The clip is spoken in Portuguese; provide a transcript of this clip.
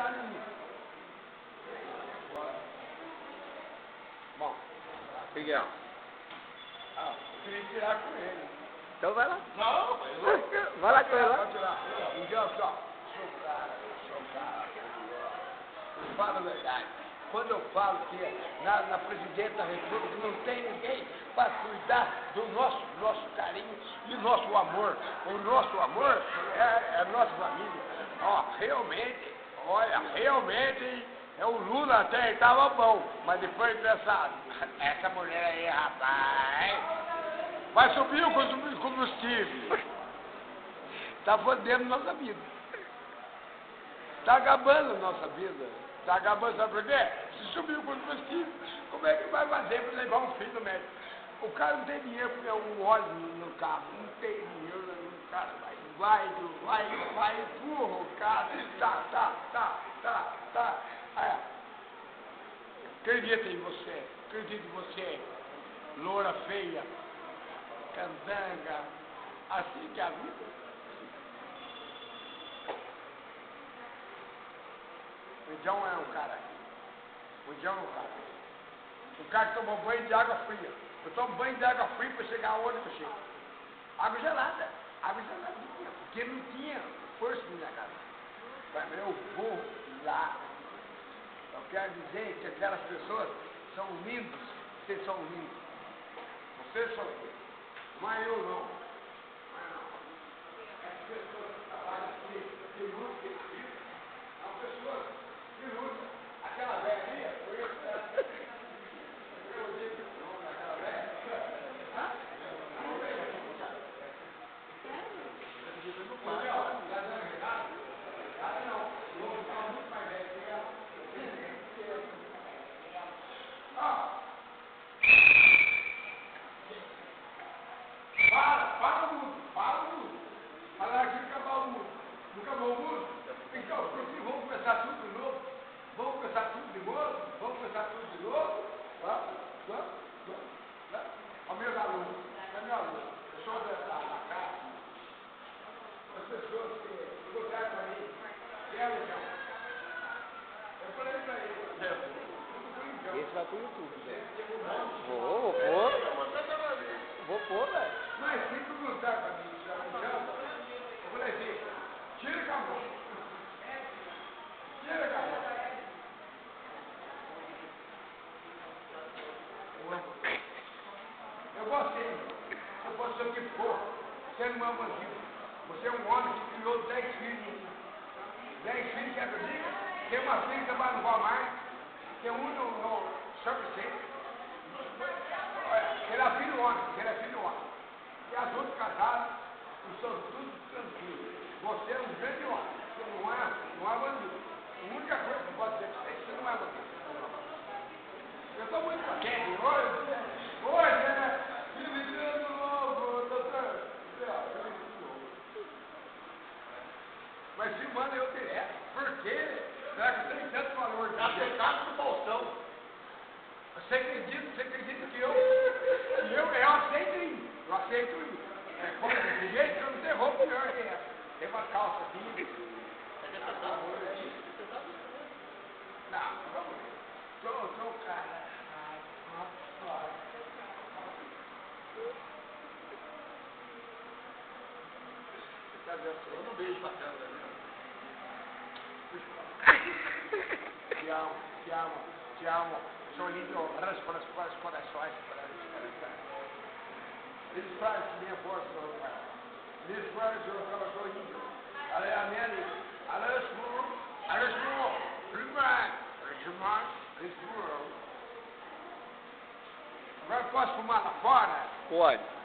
pensar nisso. Bom, Miguel. eu queria tirar com ele. Então vai lá. Não, mas vai lá com ele lá. Pode tirar. Miguel, aqui, ó. Sou cara. Eu falo a verdade. Quando eu falo que na presidente da República não tem ninguém para cuidar do nosso carinho e nosso amor. O nosso amor é a nossa família. Ó, realmente, olha, realmente, o Lula até estava bom, mas depois essa mulher aí, rapaz, vai subir o combustível. Está fodendo nossa vida. Está acabando a nossa vida. Está acabando, sabe por quê? Se subir o combustível, como é que vai fazer para levar um filho no médico? O cara não tem dinheiro para um óleo no carro, não tem dinheiro, o cara vai, empurra o cara, tá. Acredita em você, loura feia, candanga, assim que é a vida. O Indião é um cara. O cara que tomou banho de água fria. Eu tomo banho de água fria para chegar onde eu chego. Água gelada. Água geladinha. Porque não tinha força na minha casa. Mas eu vou lá. Eu quero dizer que aquelas pessoas são lindas. Vocês são lindos. Vocês são lindos. Mas eu não. As pessoas que trabalham aqui, que lutam na vida, são pessoas que lutam. Aquela velhinha, eu digo o nome daquela velha. Para o mundo. Fala aqui que acabar o mundo. Não acabou o mundo? Então, vamos começar tudo de novo? Vamos começar tudo de novo? Vamos. Ó, meus alunos, eu sou da casa. As pessoas que botaram para mim, que é o João. Eu falei para ele, Esse vai pro YouTube, velho. Vou pôr, velho. mas se perguntar para mim, se é o João, eu falei assim, tira com a mão. Eu posso ser o que for, você não é um bandido. Você é um homem que criou 10 filhos. 10 filhos, quer que eu diga? Tem uma filha que trabalha no Walmart, tem um no Shopping. Ele é filho homem. E as outras casadas, e são tudo tranquilos. Você é um grande homem, você não é bandido. A única coisa que pode dizer para você não é bandido. Eu estou muito contente hoje, né? Feliz ano novo, doutor. Mas se manda eu direto. Por quê? Será que eu tenho tanto valor? Tá sentado no bolsão. Você acredita que eu aceito ir. Eu aceito ir. Como desse jeito, eu não tenho roupa melhor que essa. Tem uma calça aqui. Não, sou o cara. Eu não vejo pra câmera, né? Te amo. Sou lindo para os corações. Eles fazem minha força, eles fazem eu sou lindo. A minha amiga. Agora posso fumar lá fora? Pode.